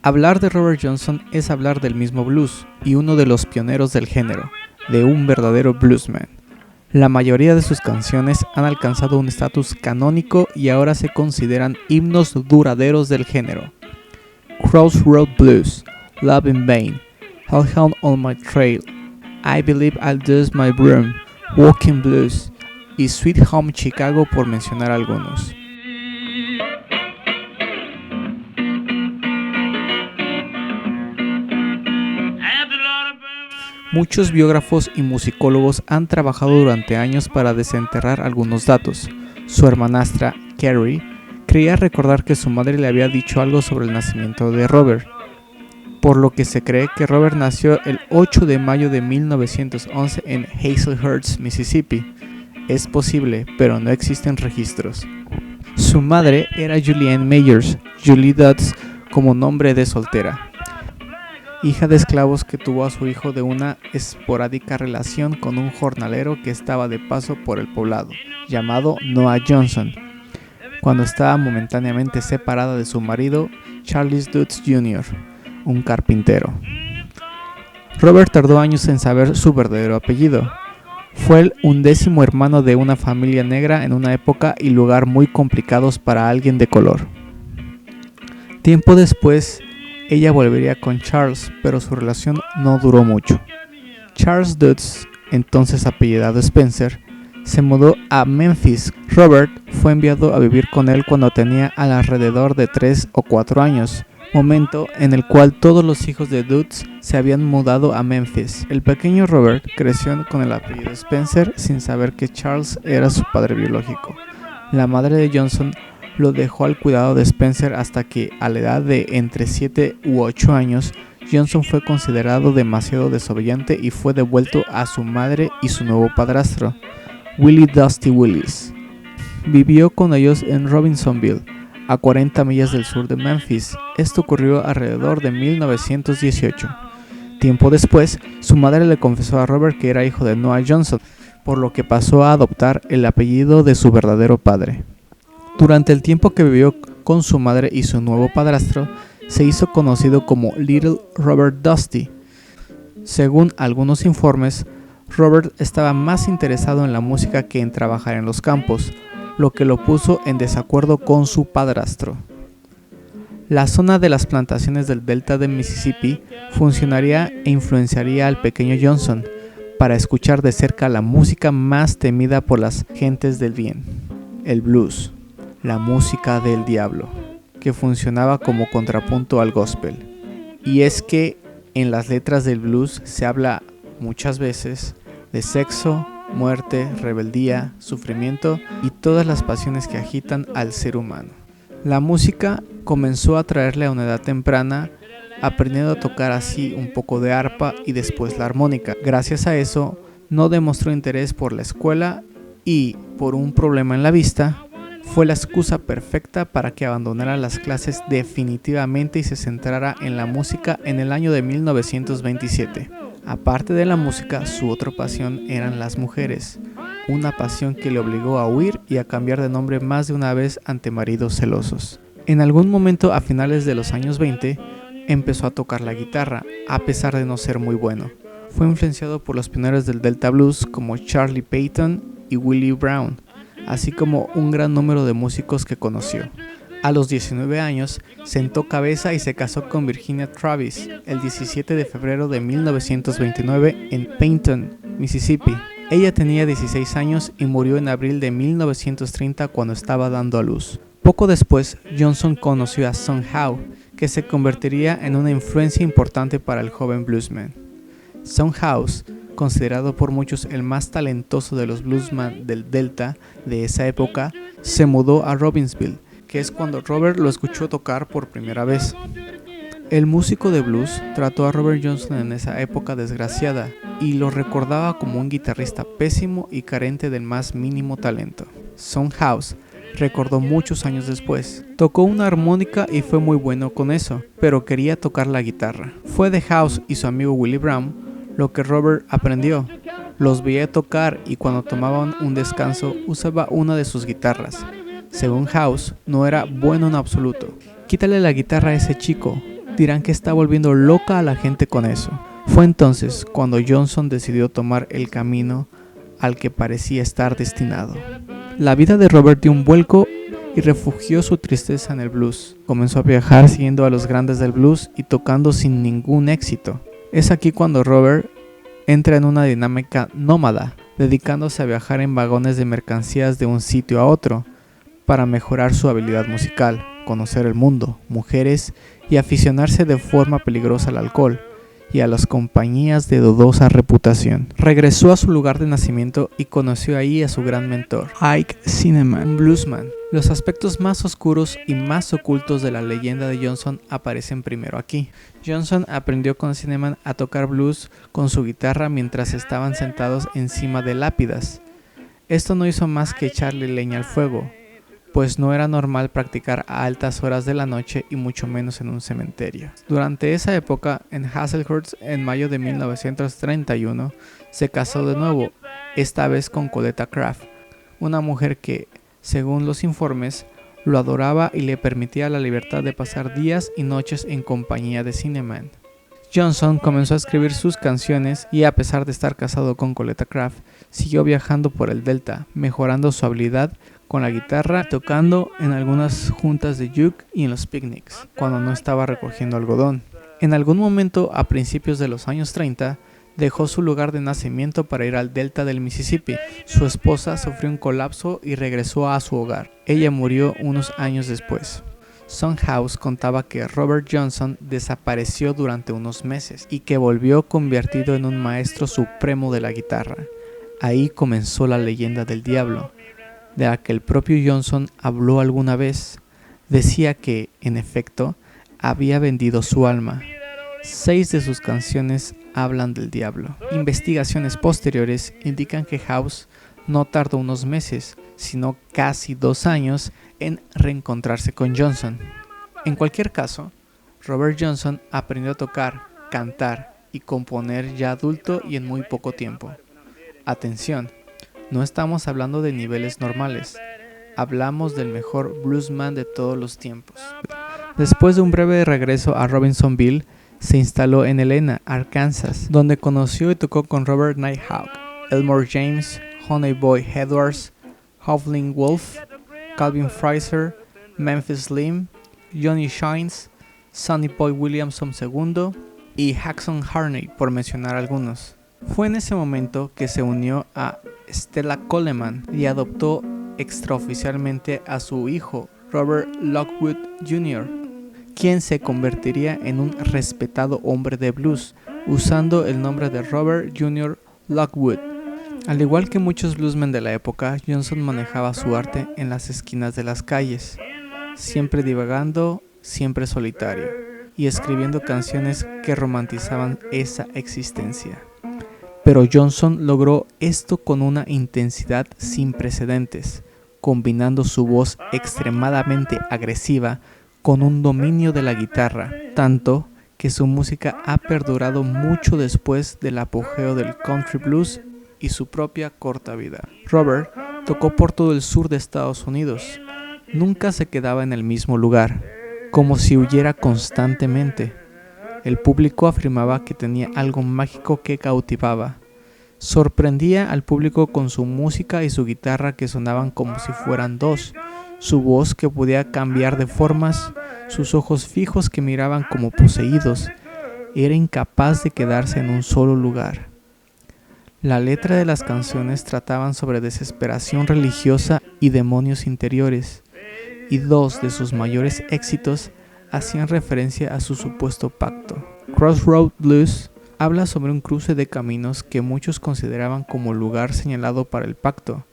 Hablar de Robert Johnson es hablar del mismo blues y uno de los pioneros del género, de un verdadero bluesman. La mayoría de sus canciones han alcanzado un estatus canónico y ahora se consideran himnos duraderos del género. Crossroad Blues, Love in Vain, Hellhound on My Trail, I Believe I'll Lose My Broom, Walking Blues y Sweet Home Chicago, por mencionar algunos. Muchos biógrafos y musicólogos han trabajado durante años para desenterrar algunos datos. Su hermanastra, Carrie, creía recordar que su madre le había dicho algo sobre el nacimiento de Robert, por lo que se cree que Robert nació el 8 de mayo de 1911 en Hazlehurst, Mississippi. Es posible, pero no existen registros. Su madre era Julianne Meyers, Julie Dodds como nombre de soltera, hija de esclavos que tuvo a su hijo de una esporádica relación con un jornalero que estaba de paso por el poblado, llamado Noah Johnson, cuando estaba momentáneamente separada de su marido, Charles Dodds Jr., un carpintero. Robert tardó años en saber su verdadero apellido. Fue el 11º hermano de una familia negra en una época y lugar muy complicados para alguien de color. Tiempo después, ella volvería con Charles, pero su relación no duró mucho. Charles Dodds, entonces apellidado Spencer, se mudó a Memphis. Robert fue enviado a vivir con él cuando tenía alrededor de 3 o 4 años, momento en el cual todos los hijos de Dodds se habían mudado a Memphis. El pequeño Robert creció con el apellido Spencer sin saber que Charles era su padre biológico. La madre de Johnson lo dejó al cuidado de Spencer hasta que, a la edad de entre 7 u 8 años, Johnson fue considerado demasiado desobediente y fue devuelto a su madre y su nuevo padrastro, Willie Dusty Willis. Vivió con ellos en Robinsonville, a 40 millas del sur de Memphis. Esto ocurrió alrededor de 1918. Tiempo después, su madre le confesó a Robert que era hijo de Noah Johnson, por lo que pasó a adoptar el apellido de su verdadero padre. Durante el tiempo que vivió con su madre y su nuevo padrastro, se hizo conocido como Little Robert Dusty. Según algunos informes, Robert estaba más interesado en la música que en trabajar en los campos, lo que lo puso en desacuerdo con su padrastro. La zona de las plantaciones del delta de Mississippi funcionaría e influenciaría al pequeño Johnson para escuchar de cerca la música más temida por las gentes del bien, el blues, la música del diablo, que funcionaba como contrapunto al gospel. Y es que en las letras del blues se habla muchas veces de sexo, muerte, rebeldía, sufrimiento y todas las pasiones que agitan al ser humano. La música comenzó a atraerle a una edad temprana, aprendiendo a tocar así un poco de arpa y después la armónica. Gracias a eso, no demostró interés por la escuela y, por un problema en la vista, fue la excusa perfecta para que abandonara las clases definitivamente y se centrara en la música en el año de 1927. Aparte de la música, su otra pasión eran las mujeres, una pasión que le obligó a huir y a cambiar de nombre más de una vez ante maridos celosos. En algún momento a finales de los años 20, empezó a tocar la guitarra, a pesar de no ser muy bueno. Fue influenciado por los pioneros del Delta Blues como Charlie Payton y Willie Brown, así como un gran número de músicos que conoció. A los 19 años, sentó cabeza y se casó con Virginia Travis el 17 de febrero de 1929 en Payton, Mississippi. Ella tenía 16 años y murió en abril de 1930 cuando estaba dando a luz. Poco después, Johnson conoció a Son Howe, que se convertiría en una influencia importante para el joven bluesman. Son Howe, considerado por muchos el más talentoso de los bluesmen del Delta de esa época, se mudó a Robbinsville, que es cuando Robert lo escuchó tocar por primera vez. El músico de blues trató a Robert Johnson en esa época desgraciada y lo recordaba como un guitarrista pésimo y carente del más mínimo talento. Son Howe recordó muchos años después: tocó una armónica y fue muy bueno con eso, pero quería tocar la guitarra. Fue de Howe y su amigo Willie Brown lo que Robert aprendió. Los veía tocar y cuando tomaban un descanso usaba una de sus guitarras. Según Howe, no era bueno en absoluto. Quítale la guitarra a ese chico, dirán que está volviendo loca a la gente con eso. Fue entonces cuando Johnson decidió tomar el camino al que parecía estar destinado. La vida de Robert dio un vuelco y refugió su tristeza en el blues. Comenzó a viajar siguiendo a los grandes del blues y tocando sin ningún éxito. Es aquí cuando Robert entra en una dinámica nómada, dedicándose a viajar en vagones de mercancías de un sitio a otro, para mejorar su habilidad musical, conocer el mundo, mujeres y aficionarse de forma peligrosa al alcohol y a las compañías de dudosa reputación. Regresó a su lugar de nacimiento y conoció ahí a su gran mentor, Ike Cinnamon, un bluesman. Los aspectos más oscuros y más ocultos de la leyenda de Johnson aparecen primero aquí. Johnson aprendió con Cinnamon a tocar blues con su guitarra mientras estaban sentados encima de lápidas. Esto no hizo más que echarle leña al fuego, pues no era normal practicar a altas horas de la noche y mucho menos en un cementerio. Durante esa época, en Hazlehurst, en mayo de 1931, se casó de nuevo, esta vez con Coletta Craft, una mujer que, según los informes, lo adoraba y le permitía la libertad de pasar días y noches en compañía de Cinnamon. Johnson comenzó a escribir sus canciones y, a pesar de estar casado con Coletta Craft, siguió viajando por el Delta, mejorando su habilidad con la guitarra, tocando en algunas juntas de juke y en los picnics, cuando no estaba recogiendo algodón. En algún momento, a principios de los años 30, dejó su lugar de nacimiento para ir al delta del Mississippi. Su esposa sufrió un colapso y regresó a su hogar. Ella murió unos años después. Son House contaba que Robert Johnson desapareció durante unos meses y que volvió convertido en un maestro supremo de la guitarra. Ahí comenzó la leyenda del diablo, de la que el propio Johnson habló alguna vez. Decía que, en efecto, había vendido su alma. 6 de sus canciones hablan del diablo. Investigaciones posteriores indican que House no tardó unos meses, sino casi 2 años en reencontrarse con Johnson. En cualquier caso, Robert Johnson aprendió a tocar, cantar y componer ya adulto y en muy poco tiempo. Atención, no estamos hablando de niveles normales, hablamos del mejor bluesman de todos los tiempos. Después de un breve regreso a Robinsonville, se instaló en Helena, Arkansas, donde conoció y tocó con Robert Nighthawk, Elmore James, Honey Boy Edwards, Howlin' Wolf, Calvin Fraser, Memphis Slim, Johnny Shines, Sonny Boy Williamson II y Jackson Harney, por mencionar algunos. Fue en ese momento que se unió a Stella Coleman y adoptó extraoficialmente a su hijo, Robert Lockwood Jr., quien se convertiría en un respetado hombre de blues, usando el nombre de Robert Jr. Lockwood. Al igual que muchos bluesmen de la época, Johnson manejaba su arte en las esquinas de las calles, siempre divagando, siempre solitario, y escribiendo canciones que romantizaban esa existencia. Pero Johnson logró esto con una intensidad sin precedentes, combinando su voz extremadamente agresiva con un dominio de la guitarra, tanto que su música ha perdurado mucho después del apogeo del country blues y su propia corta vida. Robert tocó por todo el sur de Estados Unidos. Nunca se quedaba en el mismo lugar, como si huyera constantemente. El público afirmaba que tenía algo mágico que cautivaba. Sorprendía al público con su música y su guitarra que sonaban como si fueran dos, su voz que podía cambiar de formas, sus ojos fijos que miraban como poseídos. Era incapaz de quedarse en un solo lugar. La letra de las canciones trataban sobre desesperación religiosa y demonios interiores, y 2 de sus mayores éxitos hacían referencia a su supuesto pacto. Crossroad Blues habla sobre un cruce de caminos que muchos consideraban como lugar señalado para el pacto,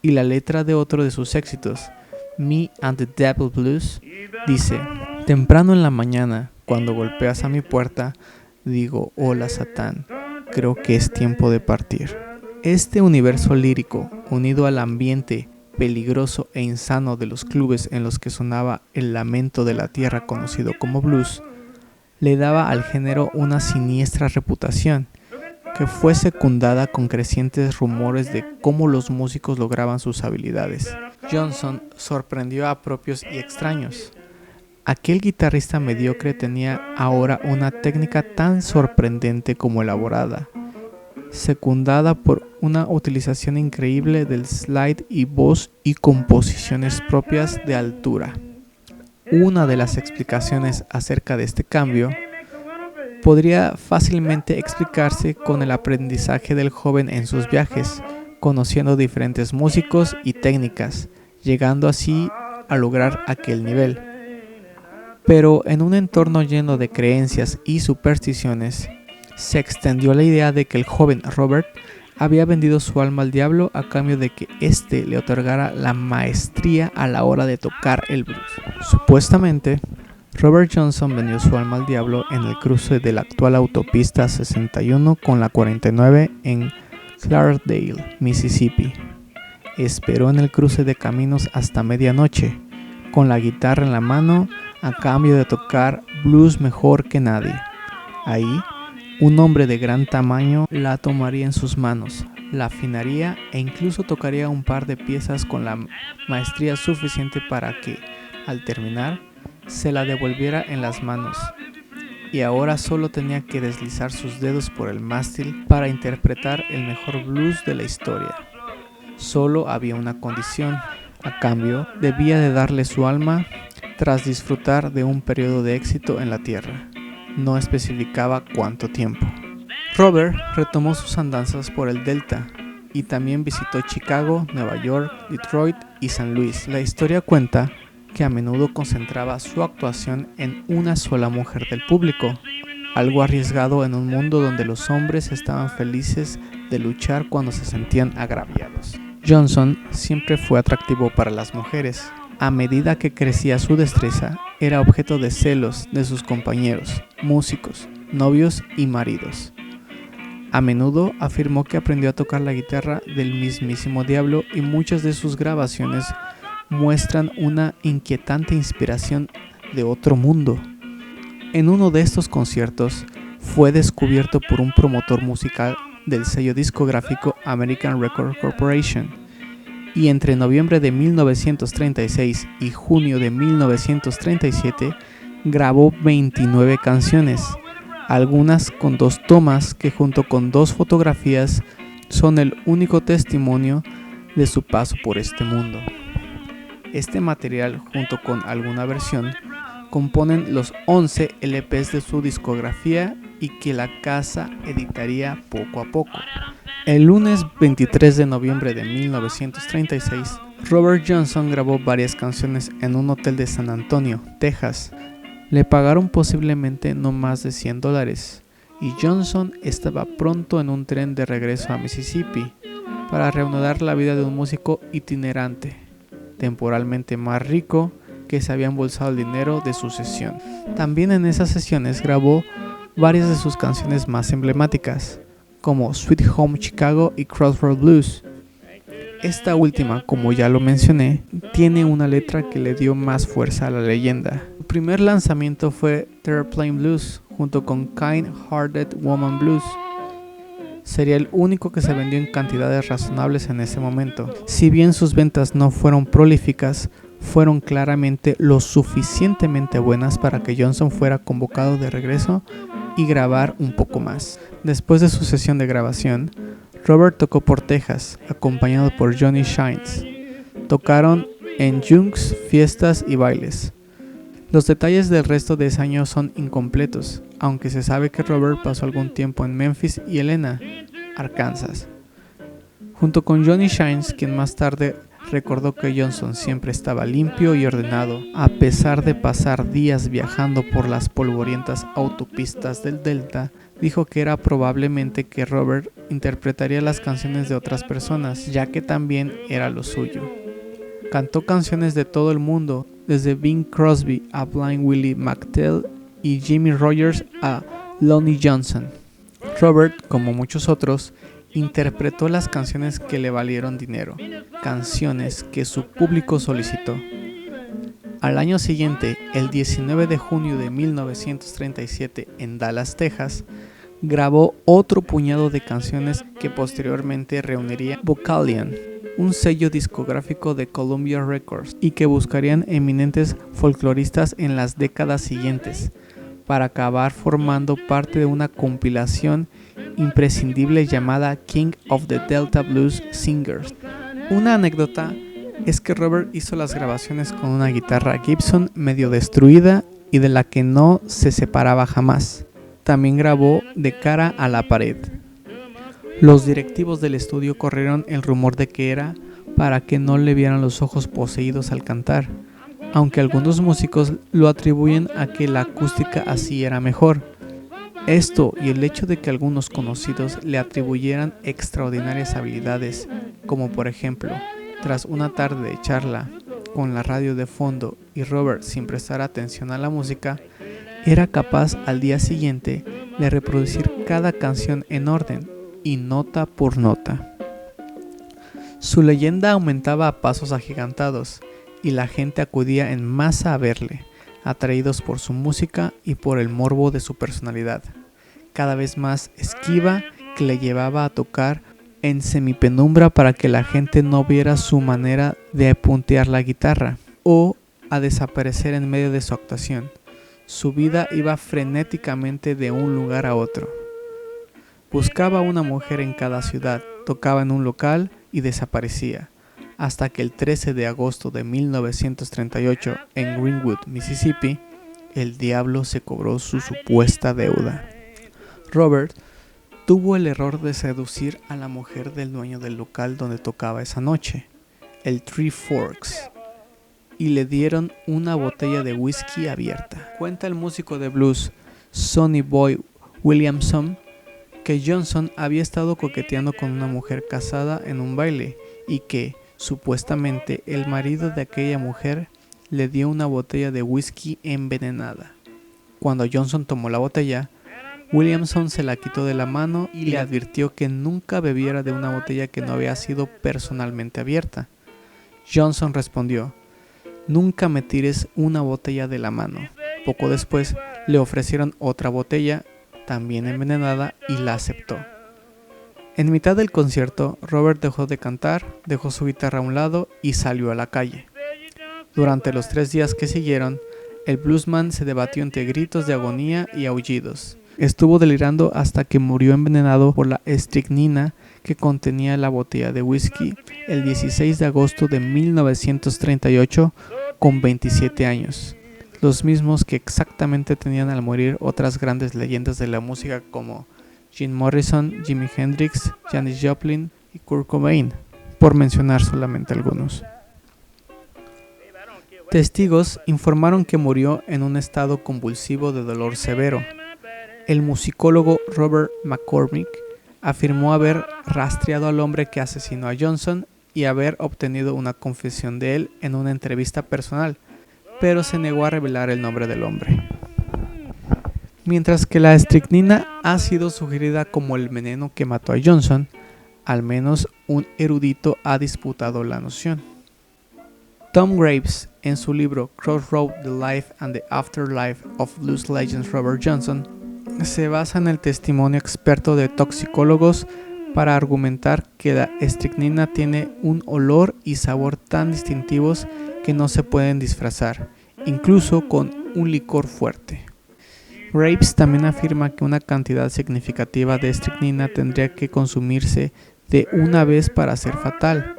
y la letra de otro de sus éxitos, Me and the Devil Blues, dice: temprano en la mañana, cuando golpeas a mi puerta, digo, hola Satán, creo que es tiempo de partir. Este universo lírico, unido al ambiente peligroso e insano de los clubes en los que sonaba el lamento de la tierra conocido como blues, le daba al género una siniestra reputación, que fue secundada con crecientes rumores de cómo los músicos lograban sus habilidades. Johnson sorprendió a propios y extraños. Aquel guitarrista mediocre tenía ahora una técnica tan sorprendente como elaborada, secundada por una utilización increíble del slide y voz y composiciones propias de altura. Una de las explicaciones acerca de este cambio podría fácilmente explicarse con el aprendizaje del joven en sus viajes, conociendo diferentes músicos y técnicas, llegando así a lograr aquel nivel. Pero en un entorno lleno de creencias y supersticiones, se extendió la idea de que el joven Robert había vendido su alma al diablo a cambio de que éste le otorgara la maestría a la hora de tocar el blues. Supuestamente, Robert Johnson vendió su alma al diablo en el cruce de la actual autopista 61 con la 49 en Clarksdale, Mississippi. Esperó en el cruce de caminos hasta medianoche, con la guitarra en la mano, a cambio de tocar blues mejor que nadie. Ahí, un hombre de gran tamaño la tomaría en sus manos, la afinaría e incluso tocaría un par de piezas con la maestría suficiente para que, al terminar, se la devolviera en las manos. Y ahora solo tenía que deslizar sus dedos por el mástil para interpretar el mejor blues de la historia. Solo había una condición: a cambio, debía de darle su alma tras disfrutar de un periodo de éxito en la tierra. No especificaba cuánto tiempo. Robert retomó sus andanzas por el Delta y también visitó Chicago, Nueva York, Detroit y San Luis. La historia cuenta que a menudo concentraba su actuación en una sola mujer del público, algo arriesgado en un mundo donde los hombres estaban felices de luchar cuando se sentían agraviados. Johnson siempre fue atractivo para las mujeres. A medida que crecía su destreza, era objeto de celos de sus compañeros, músicos, novios y maridos. A menudo afirmó que aprendió a tocar la guitarra del mismísimo diablo y muchas de sus grabaciones muestran una inquietante inspiración de otro mundo. En uno de estos conciertos fue descubierto por un promotor musical del sello discográfico American Record Corporation, y entre noviembre de 1936 y junio de 1937 grabó 29 canciones, algunas con 2 tomas que junto con 2 fotografías son el único testimonio de su paso por este mundo. Este material, junto con alguna versión, componen los 11 LPs de su discografía y que la casa editaría poco a poco. El lunes 23 de noviembre de 1936, Robert Johnson grabó varias canciones en un hotel de San Antonio, Texas. Le pagaron posiblemente no más de $100 y Johnson estaba pronto en un tren de regreso a Mississippi para reanudar la vida de un músico itinerante, temporalmente más rico que se había embolsado el dinero de su sesión. También en esas sesiones grabó varias de sus canciones más emblemáticas, como Sweet Home Chicago y Crossroad Blues. Esta última, como ya lo mencioné, tiene una letra que le dio más fuerza a la leyenda. Su primer lanzamiento fue Terraplane Blues, junto con Kind Hearted Woman Blues. Sería el único que se vendió en cantidades razonables en ese momento. Si bien sus ventas no fueron prolíficas, fueron claramente lo suficientemente buenas para que Johnson fuera convocado de regreso y grabar un poco más. Después de su sesión de grabación, Robert tocó por Texas, acompañado por Johnny Shines. Tocaron en junks, fiestas y bailes. Los detalles del resto de ese año son incompletos, aunque se sabe que Robert pasó algún tiempo en Memphis y Helena, Arkansas, junto con Johnny Shines, quien más tarde recordó que Johnson siempre estaba limpio y ordenado, a pesar de pasar días viajando por las polvorientas autopistas del Delta. Dijo que era probablemente que Robert interpretaría las canciones de otras personas, ya que también era lo suyo. Cantó canciones de todo el mundo, desde Bing Crosby a Blind Willie McTell y Jimmy Rogers a Lonnie Johnson. Robert, como muchos otros, interpretó las canciones que le valieron dinero, canciones que su público solicitó. Al año siguiente, el 19 de junio de 1937, en Dallas, Texas, grabó otro puñado de canciones que posteriormente reuniría Vocalion. un sello discográfico de Columbia Records, y que buscarían eminentes folcloristas en las décadas siguientes, para acabar formando parte de una compilación imprescindible llamada King of the Delta Blues Singers. Una anécdota es que Robert hizo las grabaciones con una guitarra Gibson medio destruida y de la que no se separaba jamás. También grabó de cara a la pared. Los directivos del estudio corrieron el rumor de que era para que no le vieran los ojos poseídos al cantar, aunque algunos músicos lo atribuyen a que la acústica así era mejor. Esto y el hecho de que algunos conocidos le atribuyeran extraordinarias habilidades, como por ejemplo, tras una tarde de charla con la radio de fondo y Robert sin prestar atención a la música, era capaz al día siguiente de reproducir cada canción en orden y nota por nota. Su leyenda aumentaba a pasos agigantados y la gente acudía en masa a verle, atraídos por su música y por el morbo de su personalidad, cada vez más esquiva, que le llevaba a tocar en semipenumbra para que la gente no viera su manera de puntear la guitarra, o a desaparecer en medio de su actuación. Su vida iba frenéticamente de un lugar a otro. Buscaba a una mujer en cada ciudad, tocaba en un local y desaparecía, hasta que el 13 de agosto de 1938, en Greenwood, Mississippi, el diablo se cobró su supuesta deuda. Robert tuvo el error de seducir a la mujer del dueño del local donde tocaba esa noche, el Three Forks, y le dieron una botella de whisky abierta. Cuenta el músico de blues Sonny Boy Williamson que Johnson había estado coqueteando con una mujer casada en un baile y que, supuestamente, el marido de aquella mujer le dio una botella de whisky envenenada. Cuando Johnson tomó la botella, Williamson se la quitó de la mano y le advirtió que nunca bebiera de una botella que no había sido personalmente abierta. Johnson respondió: «Nunca me tires una botella de la mano». Poco después le ofrecieron otra botella, también envenenada, y la aceptó. En mitad del concierto, Robert dejó de cantar, dejó su guitarra a un lado y salió a la calle. Durante los 3 días que siguieron, el bluesman se debatió entre gritos de agonía y aullidos. Estuvo delirando hasta que murió envenenado por la estricnina que contenía la botella de whisky el 16 de agosto de 1938 con 27 años. Los mismos que exactamente tenían al morir otras grandes leyendas de la música como Jim Morrison, Jimi Hendrix, Janis Joplin y Kurt Cobain, por mencionar solamente algunos. Testigos informaron que murió en un estado convulsivo de dolor severo. El musicólogo Robert McCormick afirmó haber rastreado al hombre que asesinó a Johnson y haber obtenido una confesión de él en una entrevista personal, pero se negó a revelar el nombre del hombre. Mientras que la estricnina ha sido sugerida como el veneno que mató a Johnson, al menos un erudito ha disputado la noción. Tom Graves, en su libro Crossroad: The Life and the Afterlife of Blues Legend Robert Johnson, se basa en el testimonio experto de toxicólogos para argumentar que la estricnina tiene un olor y sabor tan distintivos que no se pueden disfrazar, incluso con un licor fuerte. Graves también afirma que una cantidad significativa de estricnina tendría que consumirse de una vez para ser fatal,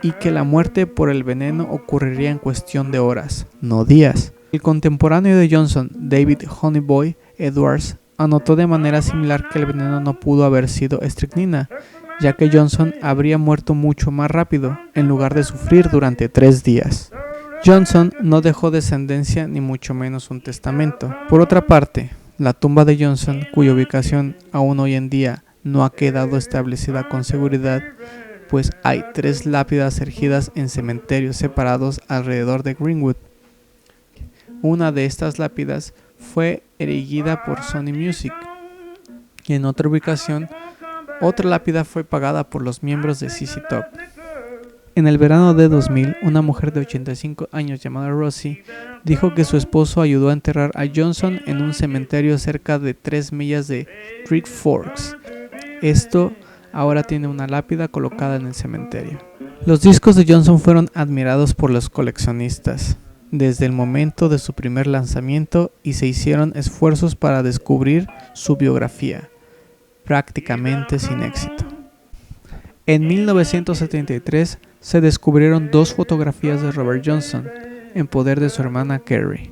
y que la muerte por el veneno ocurriría en cuestión de horas, no días. El contemporáneo de Johnson, David Honeyboy Edwards, anotó de manera similar que el veneno no pudo haber sido estricnina, ya que Johnson habría muerto mucho más rápido, en lugar de sufrir durante 3 días. Johnson no dejó descendencia ni mucho menos un testamento. Por otra parte, la tumba de Johnson, cuya ubicación aún hoy en día no ha quedado establecida con seguridad, pues hay 3 lápidas erigidas en cementerios separados alrededor de Greenwood. Una de estas lápidas fue erigida por Sony Music, y en otra ubicación, otra lápida fue pagada por los miembros de ZZ Top. En el verano de 2000, una mujer de 85 años llamada Rosie dijo que su esposo ayudó a enterrar a Johnson en un cementerio cerca de 3 millas de Three Forks. Esto ahora tiene una lápida colocada en el cementerio. Los discos de Johnson fueron admirados por los coleccionistas desde el momento de su primer lanzamiento y se hicieron esfuerzos para descubrir su biografía, prácticamente sin éxito. En 1973 se descubrieron 2 fotografías de Robert Johnson en poder de su hermana Carrie.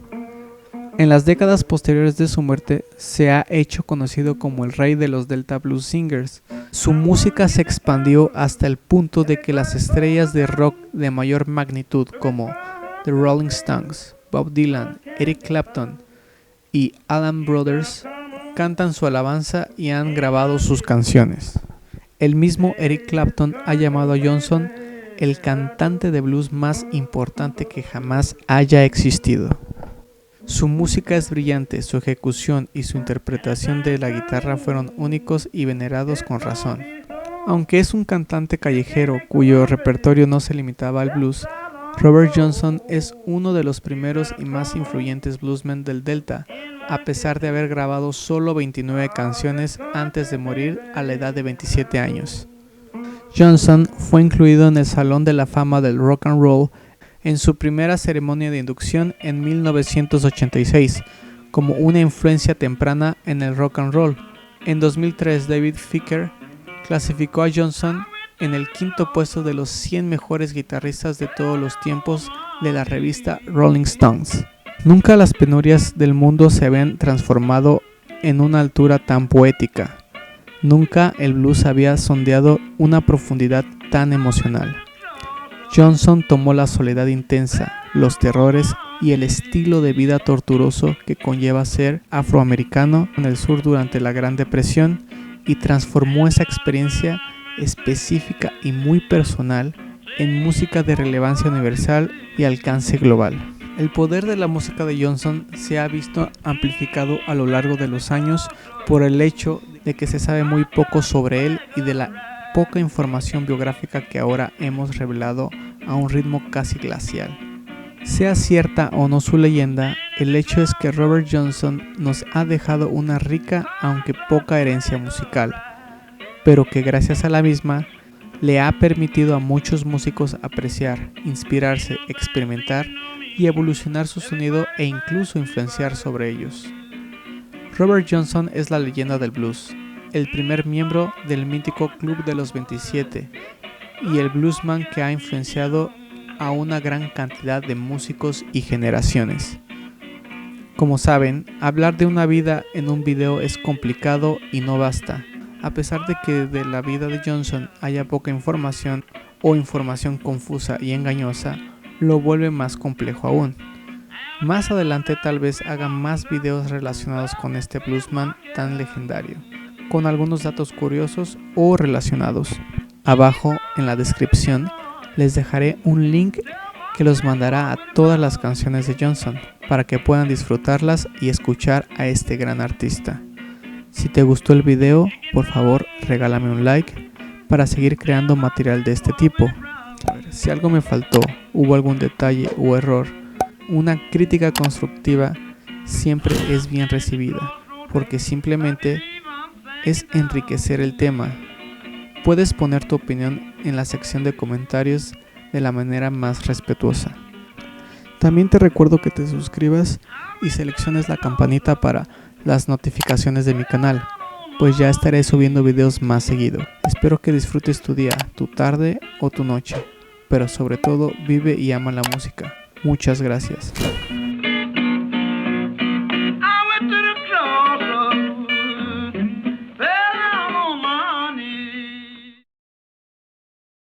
En las décadas posteriores de su muerte se ha hecho conocido como el rey de los Delta Blues Singers. Su música se expandió hasta el punto de que las estrellas de rock de mayor magnitud como The Rolling Stones, Bob Dylan, Eric Clapton y Allman Brothers cantan su alabanza y han grabado sus canciones. El mismo Eric Clapton ha llamado a Johnson el cantante de blues más importante que jamás haya existido. Su música es brillante, su ejecución y su interpretación de la guitarra fueron únicos y venerados con razón. Aunque es un cantante callejero cuyo repertorio no se limitaba al blues, Robert Johnson es uno de los primeros y más influyentes bluesmen del Delta, a pesar de haber grabado solo 29 canciones antes de morir a la edad de 27 años. Johnson fue incluido en el Salón de la Fama del Rock and Roll en su primera ceremonia de inducción en 1986, como una influencia temprana en el rock and roll. En 2003, David Ficker clasificó a Johnson en el 5º puesto de los 100 mejores guitarristas de todos los tiempos de la revista Rolling Stones. Nunca las penurias del mundo se habían transformado en una altura tan poética. Nunca el blues había sondeado una profundidad tan emocional. Johnson tomó la soledad intensa, los terrores y el estilo de vida torturoso que conlleva ser afroamericano en el sur durante la Gran Depresión y transformó esa experiencia específica y muy personal en música de relevancia universal y alcance global. El poder de la música de Johnson se ha visto amplificado a lo largo de los años por el hecho de que se sabe muy poco sobre él y de la poca información biográfica que ahora hemos revelado a un ritmo casi glacial. Sea cierta o no su leyenda, el hecho es que Robert Johnson nos ha dejado una rica aunque poca herencia musical, pero que gracias a la misma le ha permitido a muchos músicos apreciar, inspirarse, experimentar y evolucionar su sonido e incluso influenciar sobre ellos. Robert Johnson es la leyenda del blues, el primer miembro del mítico Club de los 27 y el bluesman que ha influenciado a una gran cantidad de músicos y generaciones. Como saben, hablar de una vida en un video es complicado y no basta. A pesar de que de la vida de Johnson haya poca información o información confusa y engañosa, lo vuelve más complejo aún. Más adelante tal vez haga más videos relacionados con este bluesman tan legendario, con algunos datos curiosos o relacionados. Abajo en la descripción les dejaré un link que los mandará a todas las canciones de Johnson para que puedan disfrutarlas y escuchar a este gran artista. Si te gustó el video, por favor regálame un like para seguir creando material de este tipo. Si algo me faltó, hubo algún detalle o error, una crítica constructiva siempre es bien recibida, porque simplemente es enriquecer el tema. Puedes poner tu opinión en la sección de comentarios de la manera más respetuosa. También te recuerdo que te suscribas y selecciones la campanita para las notificaciones de mi canal, pues ya estaré subiendo videos más seguido. Espero que disfrutes tu día, tu tarde o tu noche, pero sobre todo vive y ama la música. Muchas gracias.